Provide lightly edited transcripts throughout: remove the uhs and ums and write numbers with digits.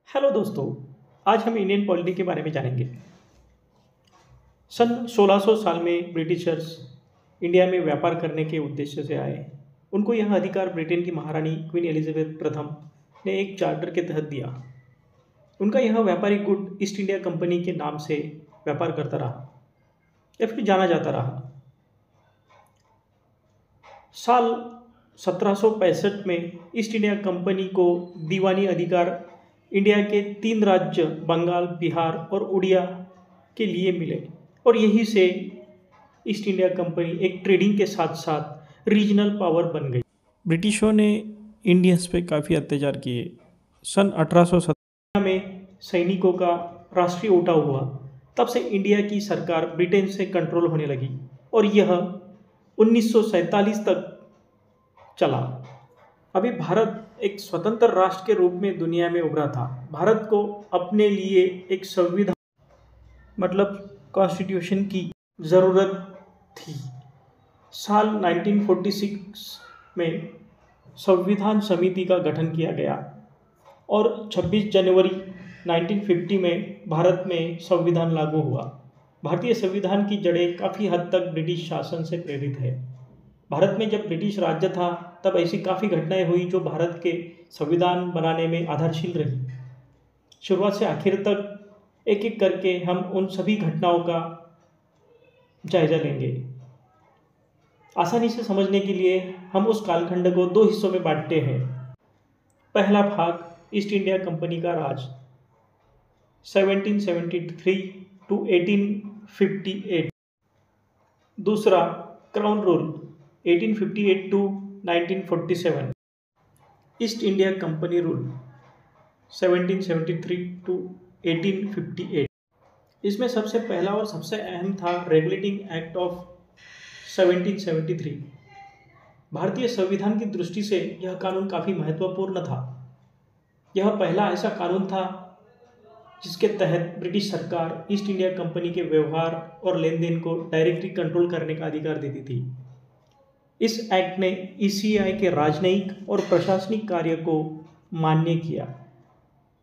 Hello दोस्तों। आज हम इंडियन पॉलिटी के बारे में जानेंगे। सन 1600 साल में ब्रिटिशर्स इंडिया में व्यापार करने के उद्देश्य से आए। उनको यह अधिकार ब्रिटेन की महारानी क्वीन एलिजाबेथ प्रथम ने एक चार्टर के तहत दिया। उनका यह व्यापारिक गुट ईस्ट इंडिया कंपनी के नाम से व्यापार करता रहा या फिर जाना जाता रहा। साल 1765 में ईस्ट इंडिया कंपनी को दीवानी अधिकार इंडिया के 3 राज्य बंगाल, बिहार और उड़ीसा के लिए मिले और यहीं से ईस्ट इंडिया कंपनी एक ट्रेडिंग के साथ साथ रीजनल पावर बन गई। ब्रिटिशों ने इंडियंस पे काफ़ी अत्याचार किए। सन 1817 में सैनिकों का राष्ट्रीय उठाव हुआ। तब से इंडिया की सरकार ब्रिटेन से कंट्रोल होने लगी और यह 1947 तक चला। अभी भारत एक स्वतंत्र राष्ट्र के रूप में दुनिया में उभरा था। भारत को अपने लिए एक संविधान मतलब कॉन्स्टिट्यूशन की ज़रूरत थी। साल 1946 में संविधान समिति का गठन किया गया और 26 जनवरी 1950 में भारत में संविधान लागू हुआ। भारतीय संविधान की जड़ें काफ़ी हद तक ब्रिटिश शासन से प्रेरित है। भारत में जब ब्रिटिश राज्य था तब ऐसी काफ़ी घटनाएं हुई जो भारत के संविधान बनाने में आधारशील रही। शुरुआत से आखिर तक एक एक करके हम उन सभी घटनाओं का जायजा लेंगे। आसानी से समझने के लिए हम उस कालखंड को 2 हिस्सों में बांटते हैं। पहला भाग ईस्ट इंडिया कंपनी का राज 1773 टू 1858। दूसरा crown rule 1858 to 1947। East India Company rule 1773 to 1858। इसमें सबसे पहला और सबसे अहम था रेगुलेटिंग एक्ट ऑफ 1773। भारतीय संविधान की दृष्टि से यह कानून काफ़ी महत्वपूर्ण था। यह पहला ऐसा कानून था जिसके तहत ब्रिटिश सरकार ईस्ट इंडिया कंपनी के व्यवहार और लेन देन को डायरेक्टली कंट्रोल करने का अधिकार देती थी। इस एक्ट ने ईसीआई के राजनयिक और प्रशासनिक कार्य को मान्य किया।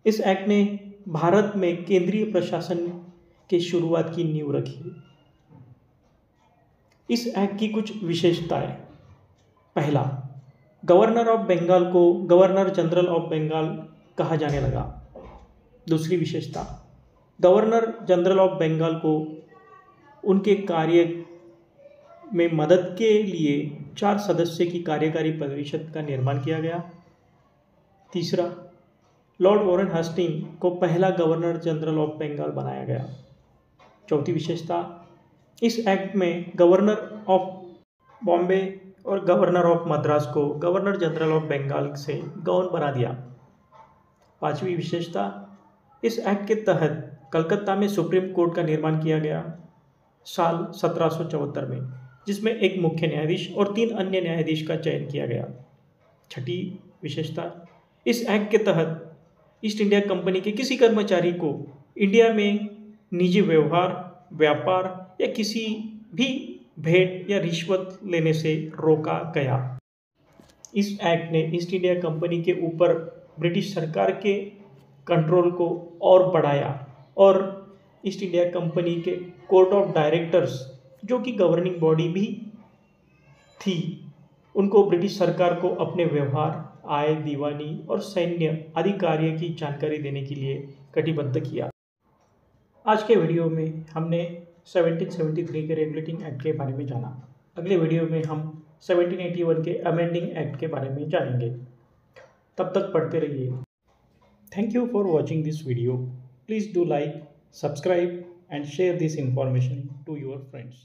इस एक्ट ने भारत में केंद्रीय प्रशासन की शुरुआत की नींव रखी। इस एक्ट की कुछ विशेषताएं। पहला, गवर्नर ऑफ बंगाल को गवर्नर जनरल ऑफ बंगाल कहा जाने लगा। दूसरी विशेषता, गवर्नर जनरल ऑफ बंगाल को उनके कार्य में मदद के लिए 4 सदस्य की कार्यकारी परिषद का निर्माण किया गया। तीसरा, लॉर्ड वॉरेन हेस्टिंग को पहला गवर्नर जनरल ऑफ बंगाल बनाया गया। चौथी विशेषता, इस एक्ट में गवर्नर ऑफ बॉम्बे और गवर्नर ऑफ मद्रास को गवर्नर जनरल ऑफ बंगाल से गवर्नर बना दिया। पांचवी विशेषता, इस एक्ट के तहत कलकत्ता में सुप्रीम कोर्ट का निर्माण किया गया साल 1774 में, जिसमें एक मुख्य न्यायाधीश और 3 अन्य न्यायाधीश का चयन किया गया। छठी विशेषता, इस एक्ट के तहत ईस्ट इंडिया कंपनी के किसी कर्मचारी को इंडिया में निजी व्यवहार, व्यापार या किसी भी भेंट या रिश्वत लेने से रोका गया। इस एक्ट ने ईस्ट इंडिया कंपनी के ऊपर ब्रिटिश सरकार के कंट्रोल को और बढ़ाया और ईस्ट इंडिया कंपनी के कोर्ट ऑफ डायरेक्टर्स, जो कि गवर्निंग बॉडी भी थी, उनको ब्रिटिश सरकार को अपने व्यवहार, आय, दीवानी और सैन्य आदि कार्य की जानकारी देने के लिए कटिबद्ध किया। आज के वीडियो में हमने 1773 के रेगुलेटिंग एक्ट के बारे में जाना। अगले वीडियो में हम 1781 के अमेंडिंग एक्ट के बारे में जानेंगे। तब तक पढ़ते रहिए। Thank you for watching this video. Please do like, subscribe and share this information to your friends.